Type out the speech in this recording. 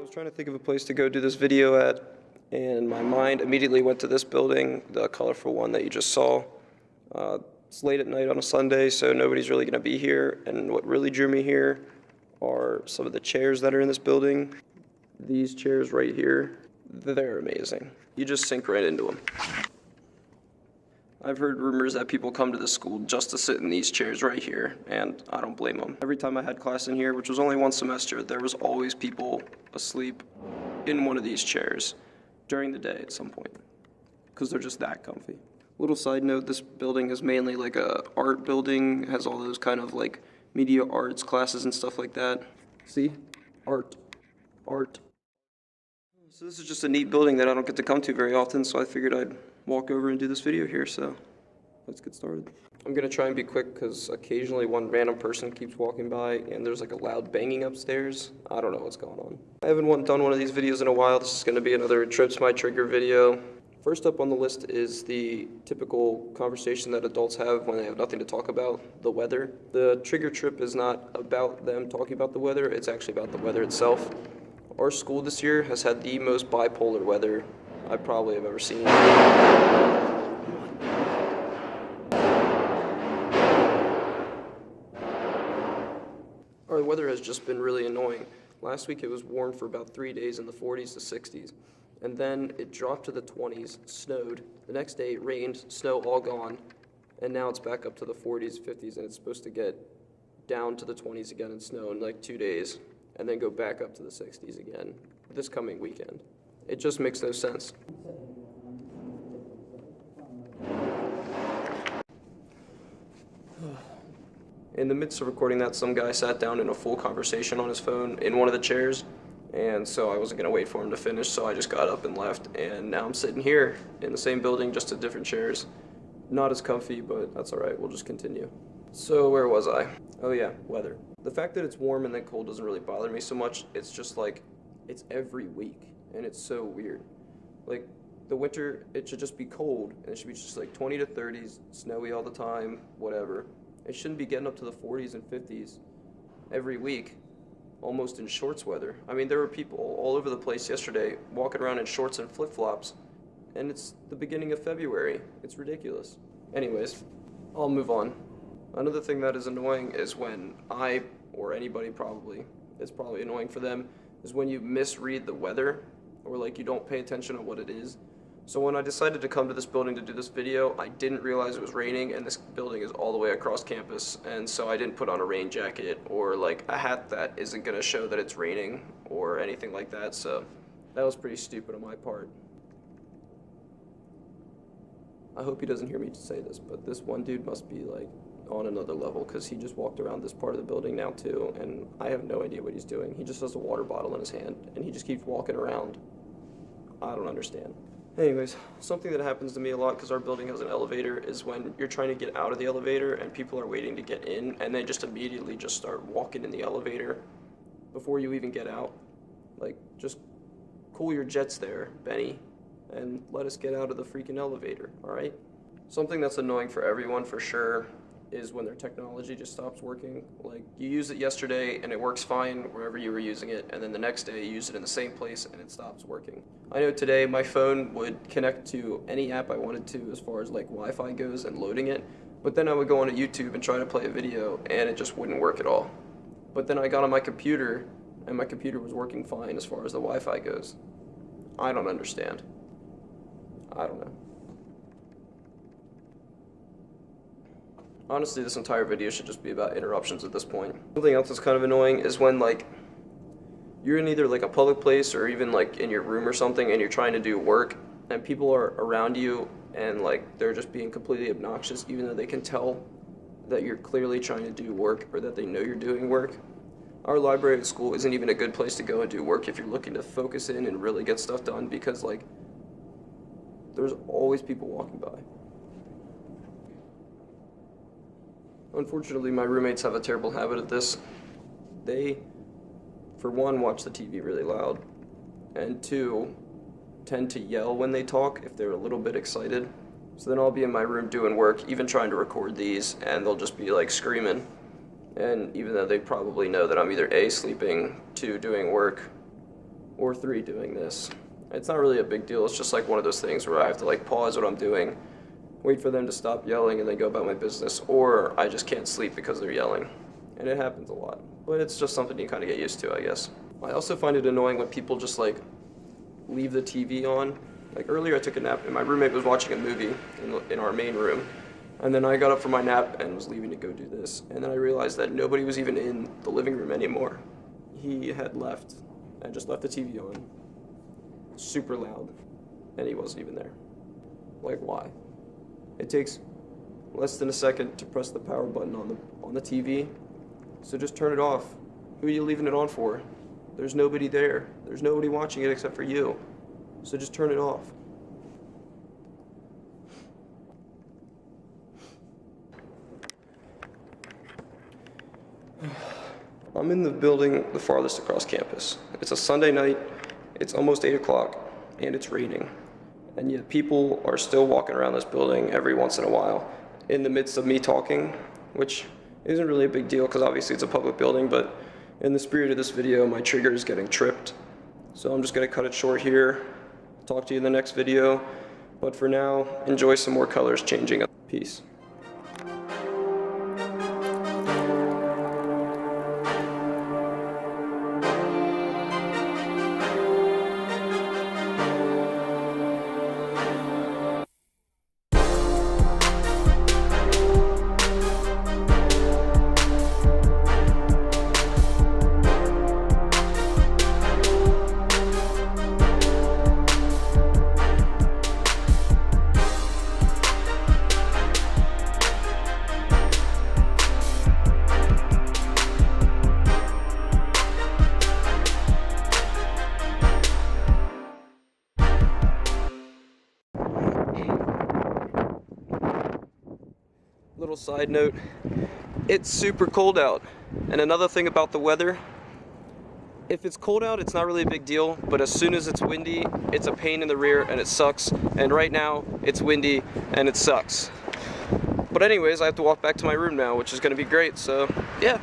was trying to think of a place to go do this video at, and my mind immediately went to this building, the colorful one that you just saw. It's late at night on a Sunday, so nobody's really going to be here, and what really drew me here are some of the chairs that are in this building. These chairs right here, they're amazing. You just sink right into them. I've heard rumors that people come to this school just to sit in these chairs right here, and I don't blame them. Every time I had class in here, which was only one semester, there was always people asleep in one of these chairs during the day at some point, because they're just that comfy. Little side note, this building is mainly like a art building, it has all those kind of like media arts classes and stuff like that. See? Art. So this is just a neat building that I don't get to come to very often, so I figured I'd walk over and do this video here, so let's get started. I'm gonna try and be quick because occasionally one random person keeps walking by and there's like a loud banging upstairs. I don't know what's going on. I haven't done one of these videos in a while. This is gonna be another Trips My Trigger video. First up on the list is the typical conversation that adults have when they have nothing to talk about, the weather. The trigger trip is not about them talking about the weather, it's actually about the weather itself. Our school this year has had the most bipolar weather I probably have ever seen. Our weather has just been really annoying. Last week it was warm for about 3 days in the 40s to 60s. And then it dropped to the 20s, snowed. The next day it rained, snow all gone. And now it's back up to the 40s, 50s, and it's supposed to get down to the 20s again in snow in like 2 days. And then go back up to the 60s again this coming weekend. It just makes no sense. In the midst of recording that, some guy sat down in a full conversation on his phone in one of the chairs, and so I wasn't gonna wait for him to finish, so I just got up and left, and now I'm sitting here in the same building, just in different chairs. Not as comfy, but that's all right, we'll just continue. So where was I? Oh yeah, weather. The fact that it's warm and then cold doesn't really bother me so much. It's just like, it's every week, and it's so weird. Like, the winter, it should just be cold, and it should be just like 20 to 30s, snowy all the time, whatever. It shouldn't be getting up to the 40s and 50s every week, almost in shorts weather. I mean, there were people all over the place yesterday walking around in shorts and flip-flops, and it's the beginning of February. It's ridiculous. Anyways, I'll move on. Another thing that is annoying is when I, or anybody probably, it's probably annoying for them, is when you misread the weather, or like you don't pay attention to what it is. So when I decided to come to this building to do this video, I didn't realize it was raining, and this building is all the way across campus, and so I didn't put on a rain jacket or like a hat that isn't gonna show that it's raining or anything like that, so that was pretty stupid on my part. I hope he doesn't hear me say this, but this one dude must be like on another level, because he just walked around this part of the building now too, and I have no idea what he's doing. He just has a water bottle in his hand, and he just keeps walking around. I don't understand. Anyways, something that happens to me a lot, because our building has an elevator, is when you're trying to get out of the elevator and people are waiting to get in, and they just immediately just start walking in the elevator before you even get out. Like, just cool your jets there, Benny, and let us get out of the freaking elevator, alright? Something that's annoying for everyone, for sure, is when their technology just stops working. Like, you use it yesterday and it works fine wherever you were using it, and then the next day you use it in the same place and it stops working. I know today my phone would connect to any app I wanted to as far as like Wi-Fi goes and loading it, but then I would go onto YouTube and try to play a video and it just wouldn't work at all. But then I got on my computer and my computer was working fine as far as the Wi-Fi goes. I don't understand. I don't know. Honestly, this entire video should just be about interruptions at this point. Something else that's kind of annoying is when, like, you're in either, like, a public place or even, like, in your room or something and you're trying to do work and people are around you and, like, they're just being completely obnoxious even though they can tell that you're clearly trying to do work or that they know you're doing work. Our library at school isn't even a good place to go and do work if you're looking to focus in and really get stuff done, because, like, there's always people walking by. Unfortunately, my roommates have a terrible habit of this. They, for one, watch the TV really loud, and two, tend to yell when they talk if they're a little bit excited. So then I'll be in my room doing work, even trying to record these, and they'll just be like screaming. And even though they probably know that I'm either A, sleeping, 2, doing work, or 3 doing this. It's not really a big deal. It's just like one of those things where I have to like pause what I'm doing, wait for them to stop yelling, and then go about my business, or I just can't sleep because they're yelling. And it happens a lot, but it's just something you kind of get used to, I guess. I also find it annoying when people just like leave the TV on. Like earlier I took a nap and my roommate was watching a movie in our main room. And then I got up from my nap and was leaving to go do this. And then I realized that nobody was even in the living room anymore. He had left and just left the TV on, super loud, and he wasn't even there. Like, why? It takes less than a second to press the power button on the TV, so just turn it off. Who are you leaving it on for? There's nobody there. There's nobody watching it except for you. So just turn it off. I'm in the building the farthest across campus. It's a Sunday night, it's almost 8 o'clock, and it's raining. And yet people are still walking around this building every once in a while in the midst of me talking, which isn't really a big deal because obviously it's a public building, but in the spirit of this video, my trigger is getting tripped. So I'm just gonna cut it short here, talk to you in the next video, but for now, enjoy some more colors changing up. Peace. Little side note, it's super cold out. And another thing about the weather, if it's cold out, it's not really a big deal, but as soon as it's windy, it's a pain in the rear and it sucks. And right now, it's windy and it sucks. But anyways, I have to walk back to my room now, which is gonna be great, so yeah.